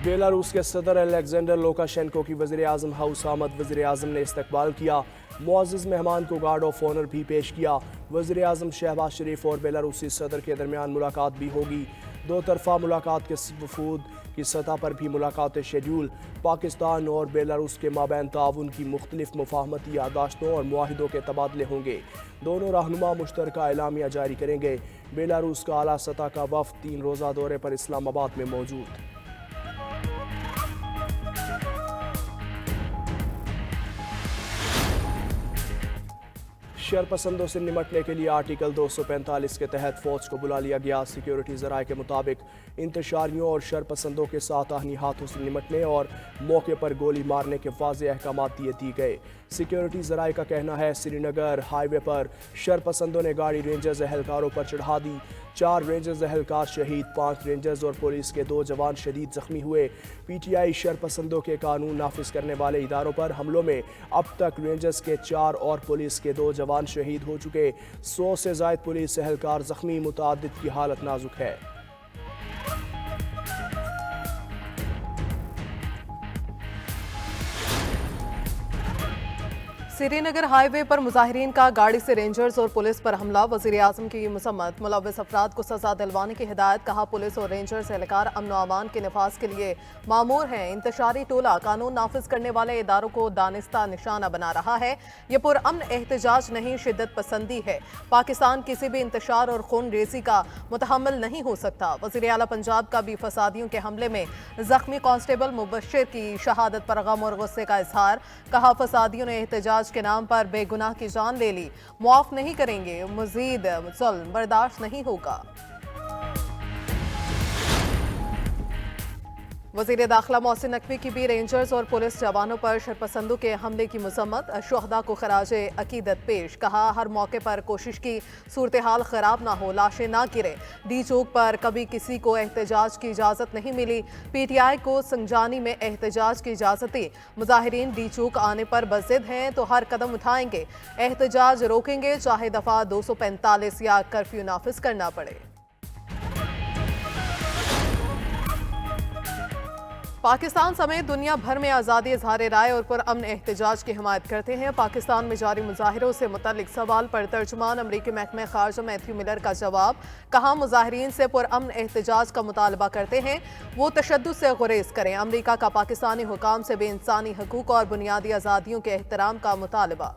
Belarus के सदर Alexander Lukashenko की वज़ीर-ए-आज़म हाउस आमद। वज़ीर-ए-आज़म ने इस्तकबाल किया। मुअज़्ज़ज़ मेहमान को गार्ड ऑफ ऑनर भी पेश किया। वज़ीर-ए-आज़म शहबाज शरीफ और बेलारूसी सदर के दरमियान मुलाकात भी होगी। दो तरफा मुलाकात के वफूद की सतह पर भी मुलाकातें शेड्यूल। पाकिस्तान और बेलारूस के माबैन ताउन की मुख्तलिफ मुफाहमती यादाश्तों और मुआहिदों के तबादले होंगे। दोनों रहनुमा मुश्तरका एलामिया जारी करेंगे। बेलारूस का आला सतह का वफ़द 3 रोज़ा दौरे पर इस्लामाबाद में मौजूद। शरपसंदों से निमटने के लिए आर्टिकल 245 के तहत फौज को बुला लिया गया। सिक्योरिटी ज़राए के मुताबिक इंतशारियों और शरपसंदों के साथ आहनी हाथों से निमटने और मौके पर गोली मारने के वाज़ेह अहकाम दिए गए। सिक्योरिटी ज़राए का कहना है श्रीनगर हाईवे पर शरपसंदों ने गाड़ी रेंजर्स एहलकारों पर चढ़ा दी। 4 रेंजर्स एहलकार शहीद, 5 रेंजर्स और पुलिस के 2 जवान शदीद जख्मी हुए। PTI शरपसंदों के कानून नाफिज करने वाले इदारों पर हमलों में अब तक रेंजर्स के 4 और पुलिस के 2 जवान शहीद हो चुके। 100 से ज़ायद पुलिस एहलकार जख्मी, मुतादिद की हालत नाजुक है। श्रीनगर हाईवे पर मुजाहिरीन का गाड़ी से रेंजर्स और पुलिस पर हमला। वज़ीर-ए-आज़म की मसम्मत। मुलव्वस अफराद को सजा दिलवाने की हिदायत। कहा पुलिस और रेंजर्स एहलकार अमन व अमान के नफाज के लिए मामूर हैं। इंतशारी टोला कानून नाफिज करने वाले इदारों को दानिस्ता निशाना बना रहा है। ये पुरअमन एहतजाज नहीं, शिद्दत पसंदी है। पाकिस्तान किसी भी इंतशार और खून रेजी का मुतहम्मिल नहीं हो सकता। वज़ीर आला पंजाब का भी फसादियों के हमले में जख्मी कांस्टेबल मुबश्शिर की शहादत पर गम और गुस्से का इजहार। कहा फसादियों ने एहतजाज के नाम पर बेगुनाह की जान ले ली, मुआफ नहीं करेंगे, मजीद जुल्म बर्दाश्त नहीं होगा। वज़ीर दाखिला मोहसिन नकवी की भी रेंजर्स और पुलिस जवानों पर शरपसंदों के हमले की मजम्मत। शुहदा को खराजे अकीदत पेश। कहा हर मौके पर कोशिश की सूरत हाल खराब ना हो, लाशें ना गिरे। डी चौक पर कभी किसी को एहतजाज की इजाज़त नहीं मिली। PTI को संजानी में एहतजाज की इजाज़त दी। मुजाहिरीन डी चौक आने पर बज़िद हैं तो हर कदम उठाएंगे, एहतजाज रोकेंगे, चाहे दफ़ा 245 या कर्फ्यू नाफिज करना पड़े। पाकिस्तान समेत दुनिया भर में आज़ादी इज़हार राय और पुरअमन एहतजाज की हिमायत करते हैं। पाकिस्तान में जारी मुजाहिरों से मुतल्लिक सवाल पर तर्जुमान अमरीकी महकमे खारजा मैथ्यू मिलर का जवाब। कहा मुजाहिरीन से पुरअमन एहतजाज का मुतालबा करते हैं, वो तशद्दुद से गुरेज करें। अमरीका का पाकिस्तानी हुकाम से बेइंसानी हकूक और बुनियादी आज़ादियों के एहतराम का मुतालबा।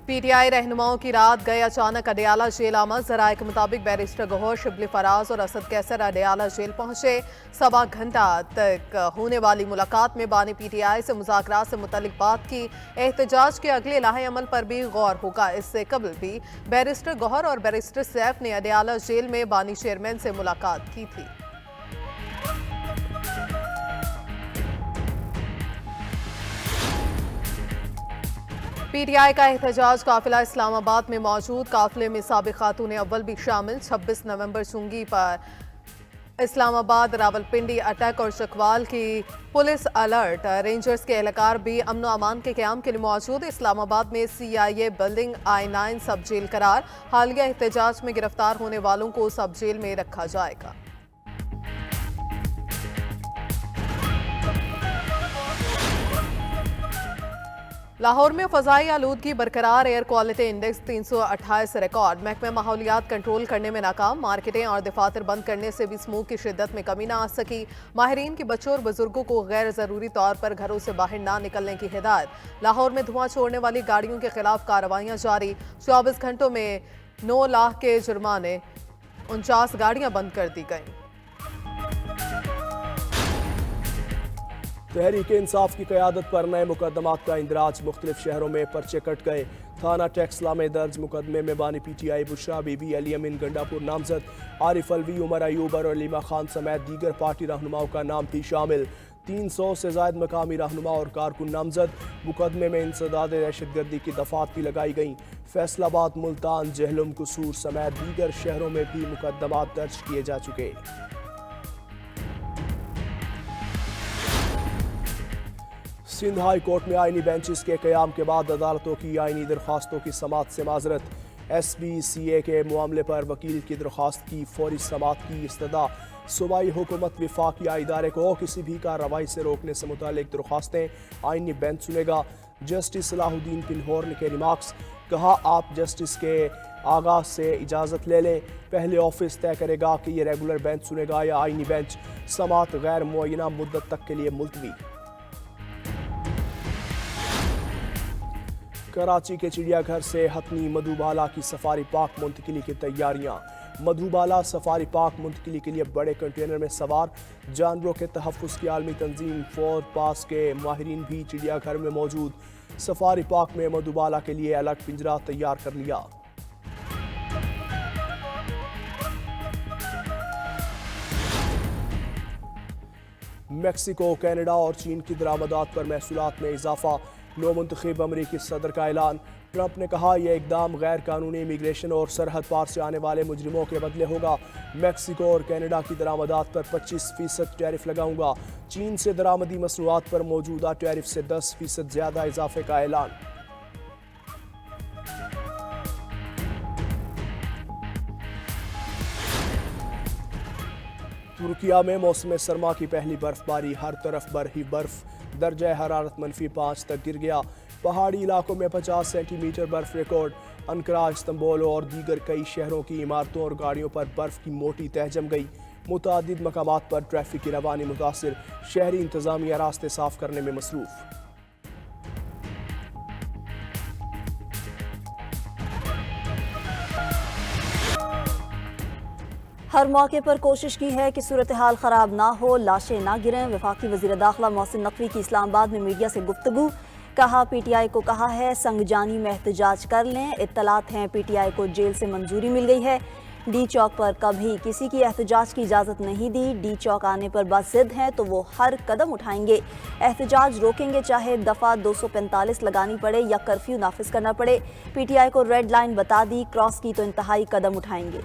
PTI रहनुमाओं की रात गए अचानक अडयाला जेल आमद। ज़राए के मुताबिक बैरिस्टर गौहर, शिबली फराज और असद कैसर अडयाला जेल पहुंचे। 1.25 घंटा तक होने वाली मुलाकात में बानी PTI से मुज़ाकरात से मुतल्लिक बात की। एहतजाज के अगले लाहे अमल पर भी गौर होगा। इससे कबल भी बैरिस्टर गौहर और बैरिस्टर सैफ ने अडयाला जेल में बानी चेयरमैन से मुलाकात की थी। PTI का एहतजाज काफिला इस्लामाबाद में मौजूद। काफिले में साबिक खातून अव्वल भी शामिल। 26 नवंबर चुंगी पर इस्लामाबाद, रावलपिंडी, अटक और चकवाल की पुलिस अलर्ट। रेंजर्स के एहलकार भी अमन व अमान के क़याम के लिए मौजूद। इस्लामाबाद में CIA बिल्डिंग I9 सब जेल करार। हालिया एहतजाज में गिरफ्तार होने वालों को सब जेल में रखा जाएगा। लाहौर में फ़ज़ाई आलूदगी बरकरार। Air quality index 328 record. महकमा माहौलियात कंट्रोल करने में नाकाम। मार्केटें और दफातर बंद करने से भी स्मोक की शिद्दत में कमी ना आ सकी। माहिरीन की बच्चों और बुजुर्गों को गैर ज़रूरी तौर पर घरों से बाहर ना निकलने की हिदायत। लाहौर में धुआं छोड़ने वाली गाड़ियों के खिलाफ कार्रवाइयाँ जारी। 24 घंटों में 9 लाख के जुर्माने, 49 गाड़ियाँ बंद कर दी गईं। तहरीक इंसाफ की क़यादत पर नए मुकदमात का इंदराज। मुख्तलिफ शहरों में पर्चे कट गए। थाना टैक्सला में दर्ज मुकदमे में बानी PTI बुशरा बीबी, अली अमीन गंडापुर नामजद, आरिफ अलवी, उमर अयूब और अलीमा खान समेत दीगर पार्टी रहनुमाओं का नाम भी शामिल। 300 से ज़ायद मकामी रहनुमा और कारकुन नामजद। मुकदमे में इंसदाद दहशतगर्दी की दफात भी लगाई गईं। फैसलाबाद, मुल्तान, जहलुम, कसूर समेत दीगर शहरों में भी मुकदमात दर्ज किए जा चुके। सिंध हाई कोर्ट में आईनी बेंचेस के क़याम के बाद अदालतों की आईनी दरख्वास्तों की समाअत से माजरत। SBCA के मामले पर वकील की दरख्वास्त की फौरी समाअत की इस्तदा। सूबाई हुकूमत विफाकिया इदारे को किसी भी कार्रवाई से रोकने से मुतालिक दरख्वास्तें आईनी बेंच सुनेगा। जस्टिस सलाहुद्दीन पिलहोर के रिमार्क्स, कहा आप जस्टिस के आगाज से इजाज़त ले लें, पहले ऑफिस तय करेगा कि ये रेगुलर बेंच सुनेगा या आईनी बेंच। समाअत गैर मुअय्यना मुद्दत तक के लिए मुलतवी। कराची के चिड़ियाघर से हथनी मधुबाला की सफारी पार्क मुंतकिली की तैयारियां। मधुबाला सफारी पार्क मुंतकिली के लिए बड़े कंटेनर में सवार। जानवरों के तहफ़्फ़ुज़ की आलमी तंजीम फोर पास के माहिरीन भी चिड़ियाघर में मौजूद। सफारी पार्क में मधुबाला के लिए अलग पिंजरा तैयार कर लिया। मेक्सिको, कनाडा और चीन की दरामदात पर महसूलात में इजाफा। नौमुंतखब अमरीकी सदर का ऐलान। ट्रंप ने कहा यह इकदाम गैर कानूनी इमिग्रेशन और सरहद पार से आने वाले मुजरिमों के बदले होगा। मेक्सिको और कनाडा की दरामदात पर 25% टैरिफ लगाऊंगा। चीन से दरामदी मसनूआत पर मौजूदा टैरिफ से 10% ज्यादा इजाफे का ऐलान। तुर्किया में मौसम सरमा की पहली बर्फबारी, हर तरफ बर्फ ही बर्फ। दर्जा हरारत -5 तक गिर गया। पहाड़ी इलाकों में 50 सेंटीमीटर बर्फ रिकॉर्ड। अंकरा, इस्तांबुल और दीगर कई शहरों की इमारतों और गाड़ियों पर बर्फ की मोटी तह जम गई। मुतादिद मकामात पर ट्रैफिक की रवानी मुतासिर। शहरी इंतजामिया रास्ते साफ करने में मसरूफ। हर मौके पर कोशिश की है कि सूरत हाल ख़राब ना हो, लाशें ना गिरें। वफाकी वज़ीर दाखिला मोहसिन नकवी की इस्लामाबाद में मीडिया से गुफ्तगू। कहा PTI को कहा है संगजानी में एहतजाज कर लें। इत्तलात हैं PTI को जेल से मंजूरी मिल गई है। डी चौक पर कभी किसी की एहतजाज की इजाज़त नहीं दी। डी चौक आने पर बस जिद हैं तो वो हर कदम उठाएंगे। एहतजाज रोकेंगे चाहे दफ़ा 245 लगानी पड़े या कर्फ्यू नाफिज करना पड़े। PTI को रेड लाइन बता दी, क्रॉस की तो इंतहाई कदम उठाएंगे।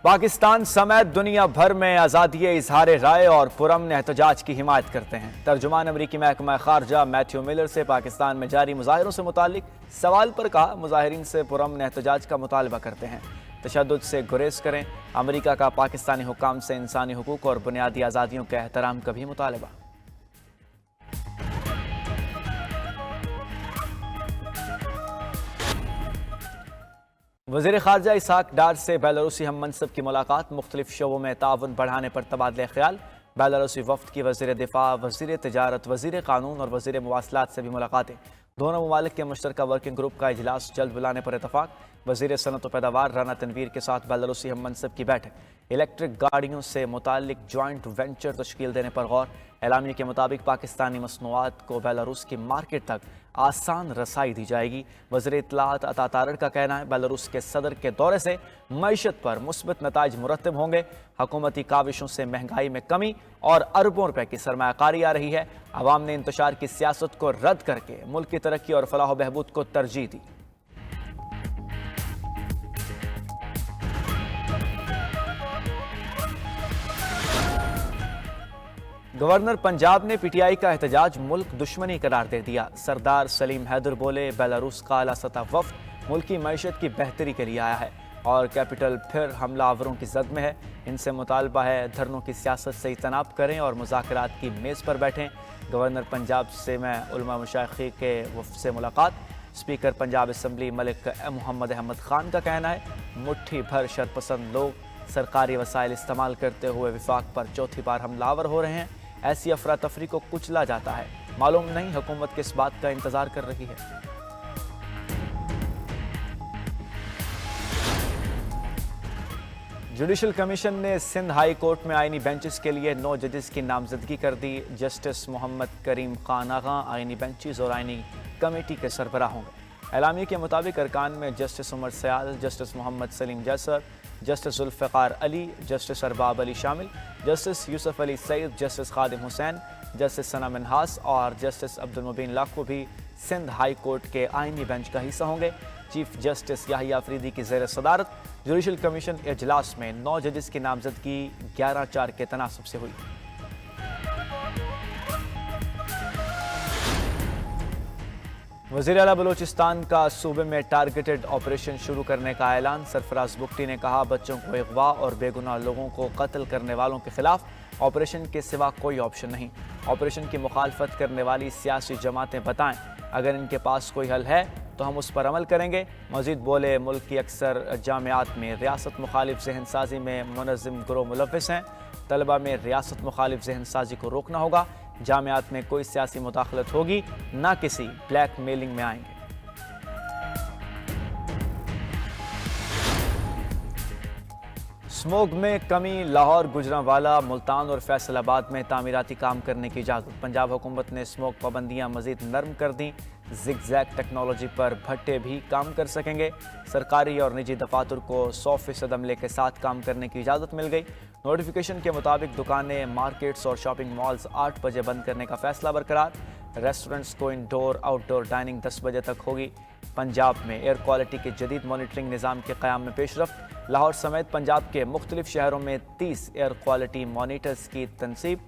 पाकिस्तान समेत दुनिया भर में आज़ादी इजहार राय और पुरअमन एहतजाज की हिमायत करते हैं। तर्जुमान अमरीकी महकमा खारजा मैथ्यू मिलर से पाकिस्तान में जारी मुजाहिरों से मुतालिक सवाल पर कहा, मुजाहिरीन से पुरअमन एहतजाज का मुतालबा करते हैं, तशद्दुद से गुरेज करें। अमरीका का पाकिस्तानी हुकाम से इंसानी हुकूक और बुनियादी आज़ादियों के एहतराम का भी मुतालबा। वज़ीर ख़ारजा इसहाक डार से बेलारूसी हम मनसब की मुलाकात। मुख्तलिफ शोबों में ताउन बढ़ाने पर तबादला ख्याल। बेलारूसी वफ़द की वज़ीर दिफा, वज़ीर तिजारत, वज़ीर कानून और वज़ीर मवासलात से भी मुलाकातें। दोनों ममालिक के मुश्तरका वर्किंग ग्रुप का इजलास जल्द बुलाने पर इतफाक़। वज़ीर सनत व पैदावार राना तनवीर के साथ बेलारूसी हम मनसब की बैठक। इलेक्ट्रिक गाड़ियों से मुतालिक जॉइंट वेंचर तश्कील देने पर गौर। एलामिया के मुताबिक पाकिस्तानी मसनूआत को बेलारूस की मार्केट तक आसान रसाई दी जाएगी। वज़ीर इत्तलात अता तारड़ का कहना है बेलारूस के सदर के दौरे से मईशत पर मुस्बत नताइज मुरतब होंगे। हुकूमती काविशों से महंगाई में कमी और अरबों रुपए की सरमायाकारी आ रही है। अवाम ने इंतशार की सियासत को रद्द करके मुल्क की तरक्की और फलाह बहबूद को तरजीह दी। गवर्नर पंजाब ने PTI का एहतजाज मुल्क दुश्मनी करार दे दिया। सरदार सलीम हैदर बोले, बेलारूस का आला सतह वफ़द मुल्क की मईशत की बेहतरी के लिए आया है और कैपिटल फिर हमलावरों की जद में है। इनसे मुतालबा है धरनों की सियासत से इजतनाब करें और मुज़ाकरात की मेज़ पर बैठें। गवर्नर पंजाब से मैं उलमा मशाइख़ के वफ़द से मुलाकात। स्पीकर पंजाब असम्बली मलिक मोहम्मद अहमद खान का कहना है, मुट्ठी भर शरपसंद लोग सरकारी वसाइल इस्तेमाल करते हुए विफाक पर चौथी बार हमलावर हो रहे हैं। ऐसी अफरा तफरी को कुचला जाता है। मालूम नहीं हुकूमत किस बात का इंतजार कर रही है। जुडिशल कमीशन ने सिंध हाई कोर्ट में आईनी बेंचेस के लिए 9 जजेस की नामजदगी कर दी। जस्टिस मोहम्मद करीम खान आगा आईनी बेंचेस और आईनी कमेटी के सरबराह होंगे। एलामिया के मुताबिक अरकान में justice Umar Sayal, justice Mohammad Saleem Jaiser, justice Zulfiqar Ali, justice Arbab Ali शामिल, justice Yusuf Ali Saeed, justice Khadim Hussain, justice Sana Minhas और जस्टिस अब्दुल मुबीन लाखो भी सिंध हाई कोर्ट के आईनी बेंच का हिस्सा होंगे। चीफ जस्टिस याहिया अफरीदी की ज़ेर सदारत जुडिशल कमीशन इजलास में 9 जजेस की नामजदगी 11-4 के तनासब से हुई। वज़ीर आला बलूचिस्तान का सूबे में टारगेटेड ऑपरेशन शुरू करने का ऐलान। सरफराज बुगटी ने कहा, बच्चों को अगवा और बेगुनाह लोगों को कत्ल करने वालों के खिलाफ ऑपरेशन के सिवा कोई ऑप्शन नहीं। ऑपरेशन की मुखालफत करने वाली सियासी जमातें बताएं, अगर इनके पास कोई हल है तो हम उस पर अमल करेंगे। मजीद बोले, मुल्क की अक्सर जामियात में रियासत मुखालिफ जहन साजी में मुनज़्ज़म गिरोह मुलव्विस हैं। तलबा में रियासत मुखालिफ जहन साजी को रोकना होगा। जामियात में कोई सियासी मुदाखलत होगी, ना किसी ब्लैक मेलिंग में आएंगे। स्मोक में कमी। लाहौर, गुजरांवाला, मुल्तान और फैसलाबाद में तामीराती काम करने की इजाज़त। पंजाब हुकूमत ने स्मोक पाबंदियां मजीद नरम कर दी। जिगजैग टेक्नोलॉजी पर भट्टे भी काम कर सकेंगे। सरकारी और निजी दफातर को 100% अमले के साथ काम करने की इजाज़त मिल गई। नोटिफिकेशन के मुताबिक दुकानें, मार्केट्स और शॉपिंग मॉल्स 8 बजे बंद करने का फैसला बरकरार। रेस्टोरेंट्स को इंडोर आउटडोर डाइनिंग 10 बजे तक होगी। पंजाब में एयर क्वालिटी के जदीद मॉनिटरिंग निज़ाम के क़याम में पेशरफ्त। लाहौर समेत पंजाब के मुख्तलिफ शहरों में 30 एयर क्वालिटी मॉनिटर्स की तनसीब।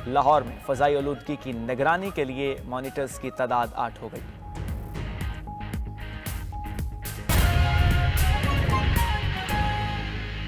लाहौर में फ़ज़ाई आलूदगी की निगरानी के लिए मॉनिटर्स की तादाद 8 हो गई।